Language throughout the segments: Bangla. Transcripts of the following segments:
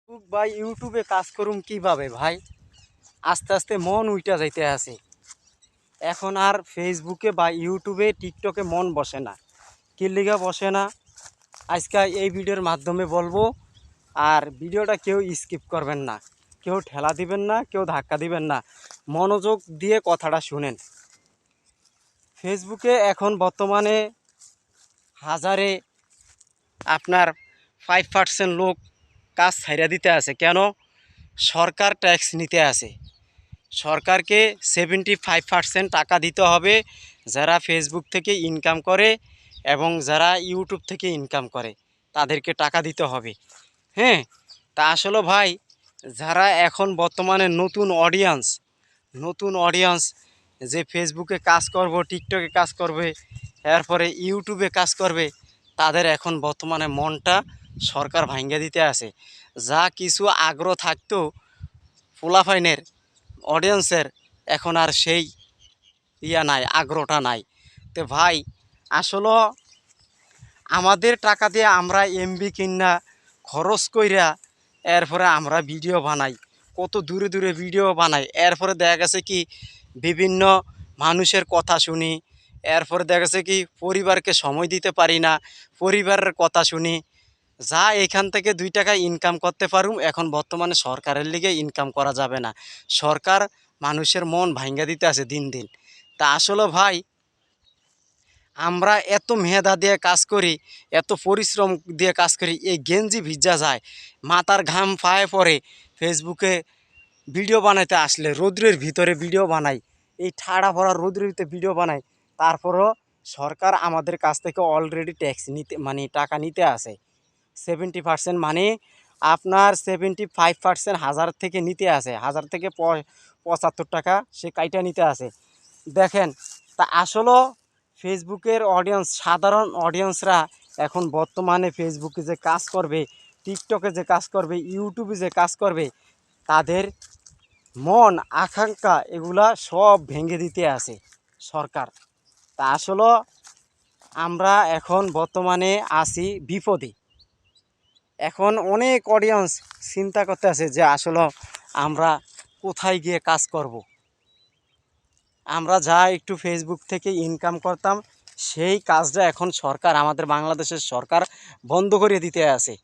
ফেসবুক বা ইউটিউবে কাজ করুম কিভাবে ভাই? আস্তে আস্তে মন উইটা যাইতে আছে। এখন আর ফেসবুকে বা ইউটিউবে টিকটকে মন বসে না। কি লিগা বসে না? আজকে এই ভিডিওর মাধ্যমে বলবো। আর ভিডিওটা কেউ স্কিপ করবেন না, কেউ ঠেলা দিবেন না, কেউ ধাক্কা দিবেন না, মনোযোগ দিয়ে কথাটা শুনেন। ফেসবুকে এখন বর্তমানে হাজারে আপনার 5% লোক কাজ ছাইড়া দিতে আছে। কেন? সরকার ট্যাক্স নিতে আছে। সরকারকে 75% টাকা দিতে হবে যারা ফেসবুক থেকে ইনকাম করে এবং যারা ইউটিউব থেকে ইনকাম করে, তাদেরকে টাকা দিতে হবে। হ্যাঁ, তা আসলে ভাই, যারা এখন বর্তমানে নতুন অডিয়েন্স যে ফেসবুকে কাজ করব, টিকটকে কাজ করবে, এরপরে ইউটিউবে কাজ করবে, তাদের এখন বর্তমানে মনটা সরকার ভাঙ্গা দিতে আছে। যা কিছু আগ্রহ থাকতো পোলাফাইনের অডিয়েন্সের, এখন আর সেই নাই, আগ্রহটা নাই। তো ভাই, আসলে আমাদের টাকা দিয়ে আমরা এমবি কিনা খরচ কইরা এরপরে আমরা ভিডিও বানাই, কত দূরে দূরে ভিডিও বানাই। এরপরে দেখা গেছে কি বিভিন্ন মানুষের কথা শুনি, এরপরে দেখা গেছে কি পরিবারকে সময় দিতে পারি না, পরিবারের কথা শুনি। যা এখান থেকে 2 টাকা ইনকাম করতে পারুম, এখন বর্তমানে সরকারের লিগে ইনকাম করা যাবে না। সরকার মানুষের মন ভাঙ্গা দিতে আছে দিন দিন। তা আসলে ভাই, আমরা এত মেধা দিয়ে কাজ করি, এত পরিশ্রম দিয়ে কাজ করি, এই গেঞ্জি ভিজা যায়, মাথার ঘাম পায়ে পড়ে, ফেসবুকে ভিডিও বানাইতে আসলে রৌদ্রের ভিতরে ভিডিও বানাই, এই ঠাড়া ভরা রৌদ্রের ভিতরে ভিডিও বানাই। তারপরও সরকার আমাদের কাছ থেকে অলরেডি ট্যাক্স নিতে টাকা নিতে আসে 70%, মানে আপনার 75% হাজার থেকে নিতে আসে, 1000 থেকে 75 টাকা সে কাইটা নিতে আসে। দেখেন, তা আসলেও ফেসবুকের অডিয়েন্স, সাধারণ অডিয়েন্সরা এখন বর্তমানে ফেসবুকে যে কাজ করবে, টিকটকে যে কাজ করবে, ইউটিউবে যে কাজ করবে, তাদের মন আকাঙ্ক্ষা এগুলা সব ভেঙে দিতে আছে সরকার। তা আসলে আমরা এখন বর্তমানে আছি বিপদে। এখন অনেক অডিয়েন্স চিন্তা করতে আছে যে আসলে আমরা কোথায় গিয়ে কাজ করব। আমরা যা একটু ফেসবুক থেকে ইনকাম করতাম, সেই কাজটা এখন সরকার, আমাদের বাংলাদেশের সরকার বন্ধ করে দিতে আছে।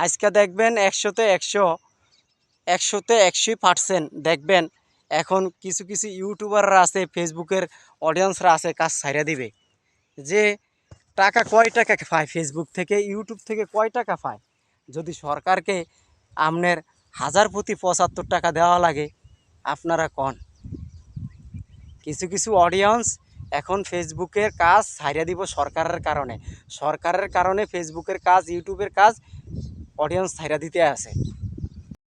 আজকে দেখবেন 100% দেখবেন এখন কিছু কিছু ইউটিউবাররা আছে, ফেসবুকের অডিয়েন্সরা আছে, কাজ ছাইড়া দিবে। যে টাকা কয় টাকা পায় ফেসবুক থেকে, ইউটিউব থেকে কয় টাকা পায়? যদি সরকারকে আপনার 1000 প্রতি 75 টাকা দেওয়া লাগে, আপনারা কন। কিছু কিছু অডিয়েন্স এখন ফেসবুকের কাজ ছাইড়া দিব সরকারের কারণে ফেসবুকের কাজ, ইউটিউবের কাজ অডিয়েন্স ছাইড়া দিতে আছে।